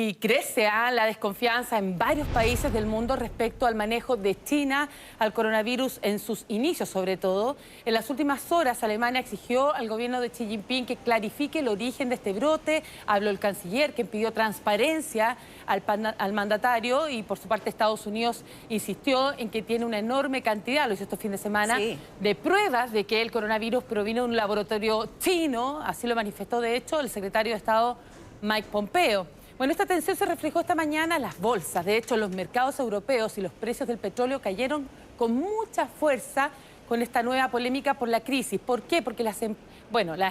Y crece la desconfianza en varios países del mundo respecto al manejo de China al coronavirus en sus inicios, sobre todo. En las últimas horas, Alemania exigió al gobierno de Xi Jinping que clarifique el origen de este brote. Habló el canciller, que pidió transparencia al mandatario, y por su parte Estados Unidos insistió en que tiene una enorme cantidad, lo hizo este fin de semana, de pruebas de que el coronavirus provino de un laboratorio chino. Así lo manifestó, de hecho, el secretario de Estado Mike Pompeo. Bueno, esta tensión se reflejó esta mañana en las bolsas. De hecho, los mercados europeos y los precios del petróleo cayeron con mucha fuerza con esta nueva polémica por la crisis. ¿Por qué? Porque las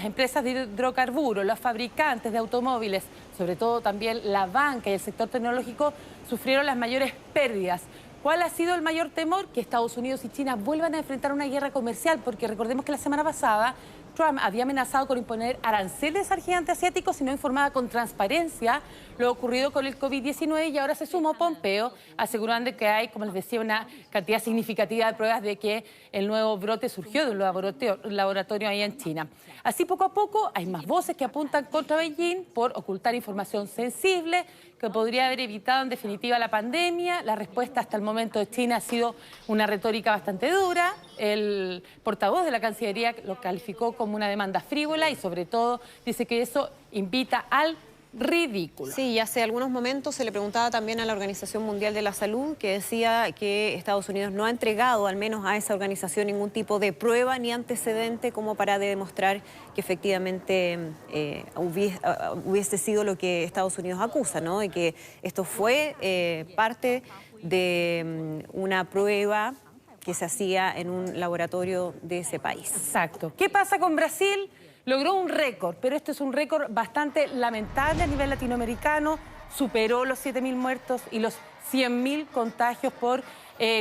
empresas de hidrocarburos, los fabricantes de automóviles, sobre todo también la banca y el sector tecnológico, sufrieron las mayores pérdidas. ¿Cuál ha sido el mayor temor? Que Estados Unidos y China vuelvan a enfrentar una guerra comercial, porque recordemos que la semana pasada Trump había amenazado con imponer aranceles al gigante asiático si no informaba con transparencia lo ocurrido con el COVID-19, y ahora se sumó Pompeo asegurando que hay, como les decía, una cantidad significativa de pruebas de que el nuevo brote surgió de un laboratorio ahí en China. Así, poco a poco, hay más voces que apuntan contra Beijing por ocultar información sensible que podría haber evitado en definitiva la pandemia. La respuesta hasta el momento de China ha sido una retórica bastante dura. El portavoz de la Cancillería lo calificó como una demanda frívola y sobre todo dice que eso invita al ridículo. Sí, y hace algunos momentos se le preguntaba también a la Organización Mundial de la Salud, que decía que Estados Unidos no ha entregado al menos a esa organización ningún tipo de prueba ni antecedente como para demostrar que efectivamente hubiese sido lo que Estados Unidos acusa, ¿no? Y que esto fue parte de una prueba que se hacía en un laboratorio de ese país. Exacto. ¿Qué pasa con Brasil? Logró un récord, pero este es un récord bastante lamentable a nivel latinoamericano. Superó los 7.000 muertos y los 100.000 contagios por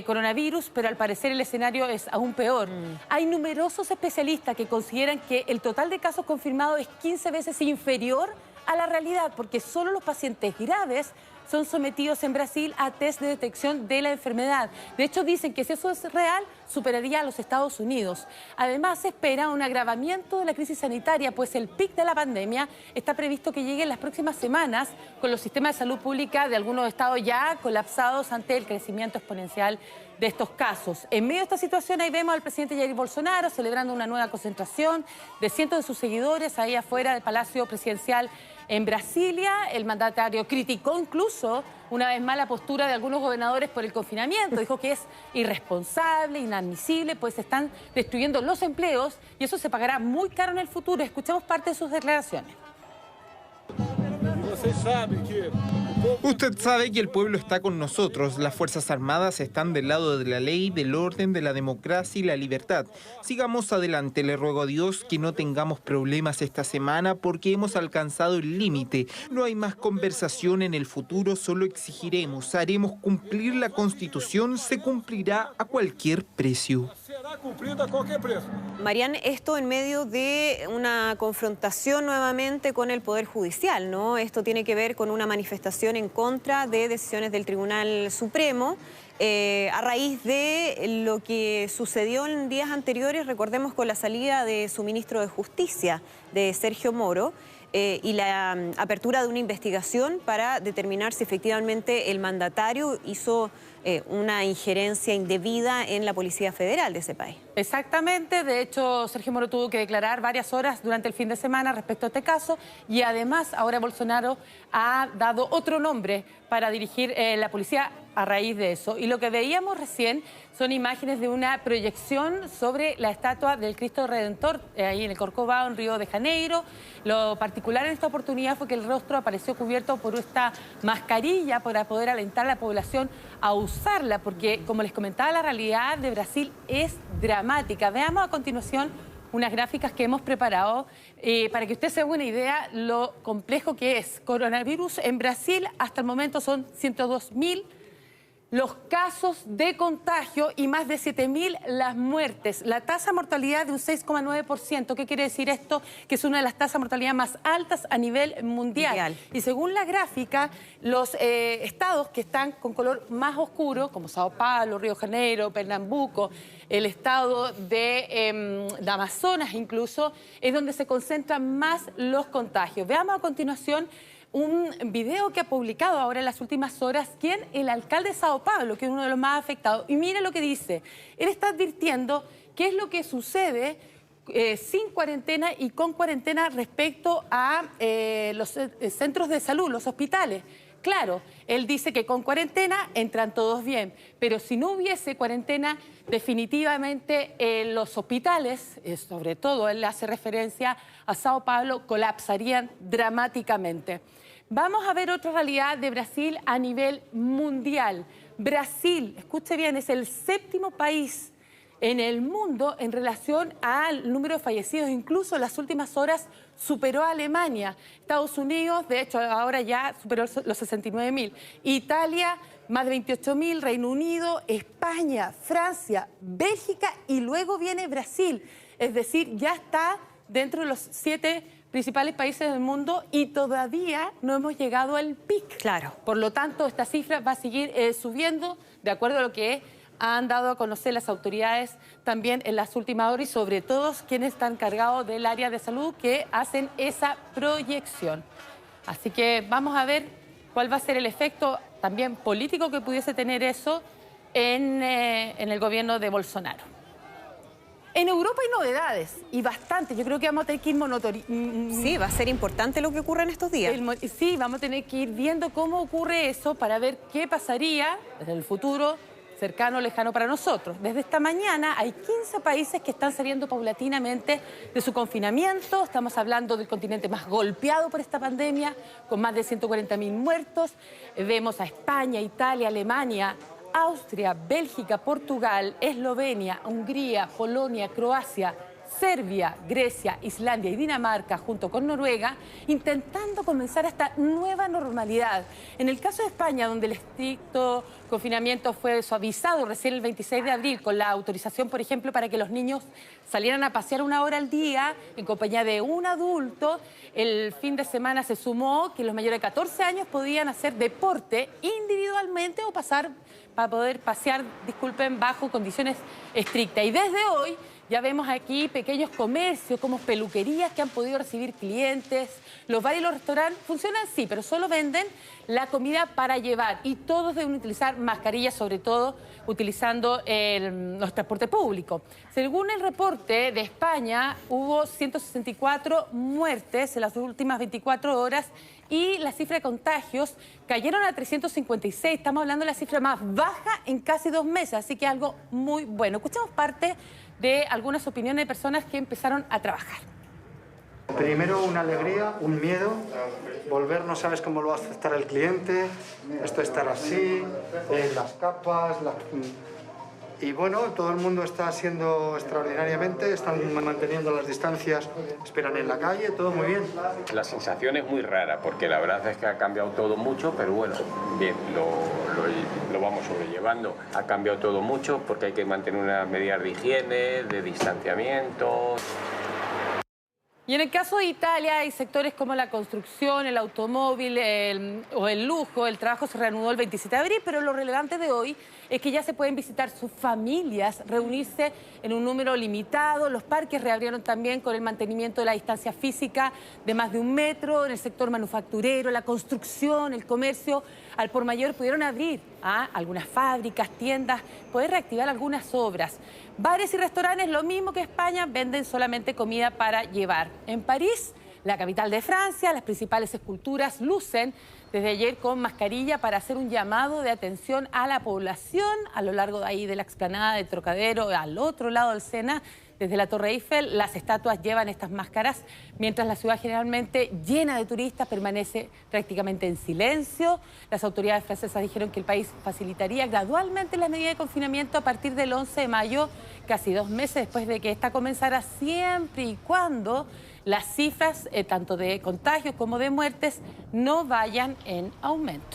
coronavirus, pero al parecer el escenario es aún peor. Hay numerosos especialistas que consideran que el total de casos confirmados es 15 veces inferior a la realidad, porque solo los pacientes graves son sometidos en Brasil a test de detección de la enfermedad. De hecho, dicen que si eso es real, superaría a los Estados Unidos. Además, se espera un agravamiento de la crisis sanitaria, pues el pic de la pandemia está previsto que llegue en las próximas semanas, con los sistemas de salud pública de algunos estados ya colapsados ante el crecimiento exponencial de estos casos. En medio de esta situación, ahí vemos al presidente Jair Bolsonaro celebrando una nueva concentración de cientos de sus seguidores ahí afuera del Palacio Presidencial en Brasilia. El mandatario criticó incluso una vez más la postura de algunos gobernadores por el confinamiento. Dijo que es irresponsable, inadmisible, pues se están destruyendo los empleos y eso se pagará muy caro en el futuro. Escuchemos parte de sus declaraciones. Usted sabe que el pueblo está con nosotros. Las Fuerzas Armadas están del lado de la ley, del orden, de la democracia y la libertad. Sigamos adelante. Le ruego a Dios que no tengamos problemas esta semana porque hemos alcanzado el límite. No hay más conversación en el futuro, solo exigiremos, haremos cumplir la Constitución, se cumplirá a cualquier precio. Marian, esto en medio de una confrontación nuevamente con el Poder Judicial, ¿no? Esto tiene que ver con una manifestación en contra de decisiones del Tribunal Supremo a raíz de lo que sucedió en días anteriores, recordemos, con la salida de su ministro de Justicia, de Sergio Moro, y la apertura de una investigación para determinar si efectivamente el mandatario hizo una injerencia indebida en la Policía Federal de ese país. Exactamente, de hecho Sergio Moro tuvo que declarar varias horas durante el fin de semana respecto a este caso, y además ahora Bolsonaro ha dado otro nombre para dirigir la policía a raíz de eso. Y lo que veíamos recién son imágenes de una proyección sobre la estatua del Cristo Redentor ahí en el Corcovado, en Río de Janeiro. Lo particular en esta oportunidad fue que el rostro apareció cubierto por esta mascarilla para poder alentar a la población a usarla, porque, como les comentaba, la realidad de Brasil es dramática. Veamos a continuación unas gráficas que hemos preparado para que usted se haga una idea lo complejo que es. Coronavirus en Brasil hasta el momento son 102.000 los casos de contagio y más de 7.000 las muertes. La tasa de mortalidad de un 6,9%. ¿Qué quiere decir esto? Que es una de las tasas de mortalidad más altas a nivel mundial. Y según la gráfica, los estados que están con color más oscuro, como Sao Paulo, Río de Janeiro, Pernambuco, el estado de Amazonas incluso, es donde se concentran más los contagios. Veamos a continuación un video que ha publicado ahora en las últimas horas, el alcalde de Sao Paulo, que es uno de los más afectados. Y mire lo que dice. Él está advirtiendo qué es lo que sucede sin cuarentena y con cuarentena respecto a los centros de salud, los hospitales. Claro, él dice que con cuarentena entran todos bien, pero si no hubiese cuarentena, definitivamente los hospitales, sobre todo él hace referencia a Sao Paulo, colapsarían dramáticamente. Vamos a ver otra realidad de Brasil a nivel mundial. Brasil, escuche bien, es el 7º país en el mundo en relación al número de fallecidos. Incluso en las últimas horas superó a Alemania. Estados Unidos, de hecho, ahora ya superó los 69.000. Italia, más de 28.000. Reino Unido, España, Francia, Bélgica y luego viene Brasil. Es decir, ya está dentro de los 7 principales países del mundo y todavía no hemos llegado al pic. Claro. Por lo tanto, esta cifra va a seguir subiendo de acuerdo a lo que han dado a conocer las autoridades también en las últimas horas y sobre todo quienes están cargados del área de salud que hacen esa proyección. Así que vamos a ver cuál va a ser el efecto también político que pudiese tener eso en el gobierno de Bolsonaro. En Europa hay novedades y bastante. Yo creo que vamos a tener que ir Sí, va a ser importante lo que ocurre en estos días. Sí, vamos a tener que ir viendo cómo ocurre eso para ver qué pasaría en el futuro cercano o lejano para nosotros. Desde esta mañana hay 15 países que están saliendo paulatinamente de su confinamiento. Estamos hablando del continente más golpeado por esta pandemia, con más de 140.000 muertos. Vemos a España, Italia, Alemania, Austria, Bélgica, Portugal, Eslovenia, Hungría, Polonia, Croacia, Serbia, Grecia, Islandia y Dinamarca, junto con Noruega, intentando comenzar esta nueva normalidad. En el caso de España, donde el estricto confinamiento fue suavizado recién el 26 de abril, con la autorización, por ejemplo, para que los niños salieran a pasear 1 hora al día en compañía de un adulto, el fin de semana se sumó que los mayores de 14 años podían hacer deporte individualmente o para poder pasear, bajo condiciones estrictas. Y desde hoy ya vemos aquí pequeños comercios como peluquerías que han podido recibir clientes. Los bares y los restaurantes funcionan, sí, pero solo venden la comida para llevar. Y todos deben utilizar mascarillas, sobre todo utilizando los transportes públicos. Según el reporte de España, hubo 164 muertes en las últimas 24 horas y la cifra de contagios cayeron a 356. Estamos hablando de la cifra más baja en casi 2 meses, así que algo muy bueno. Escuchamos parte de algunas opiniones de personas que empezaron a trabajar. Primero una alegría, un miedo, volver no sabes cómo lo va a aceptar el cliente, esto estar así, las capas, y bueno, todo el mundo está haciendo extraordinariamente, están manteniendo las distancias, esperan en la calle, todo muy bien. La sensación es muy rara porque la verdad es que ha cambiado todo mucho, pero bueno, bien, lo vamos sobrellevando. Ha cambiado todo mucho porque hay que mantener unas medidas de higiene, de distanciamiento. Y en el caso de Italia hay sectores como la construcción, el automóvil o el lujo. El trabajo se reanudó el 27 de abril, pero lo relevante de hoy es que ya se pueden visitar sus familias, reunirse en un número limitado. Los parques reabrieron también con el mantenimiento de la distancia física de más de 1 metro. En el sector manufacturero, la construcción, el comercio al por mayor pudieron abrir algunas fábricas, tiendas, poder reactivar algunas obras. Bares y restaurantes, lo mismo que España, venden solamente comida para llevar. En París, la capital de Francia, las principales esculturas lucen desde ayer con mascarilla para hacer un llamado de atención a la población a lo largo de ahí de la explanada del Trocadero, al otro lado del Sena. Desde la Torre Eiffel, las estatuas llevan estas máscaras, mientras la ciudad generalmente llena de turistas permanece prácticamente en silencio. Las autoridades francesas dijeron que el país facilitaría gradualmente las medidas de confinamiento a partir del 11 de mayo, casi 2 meses después de que esta comenzara, siempre y cuando las cifras, tanto de contagios como de muertes, no vayan en aumento.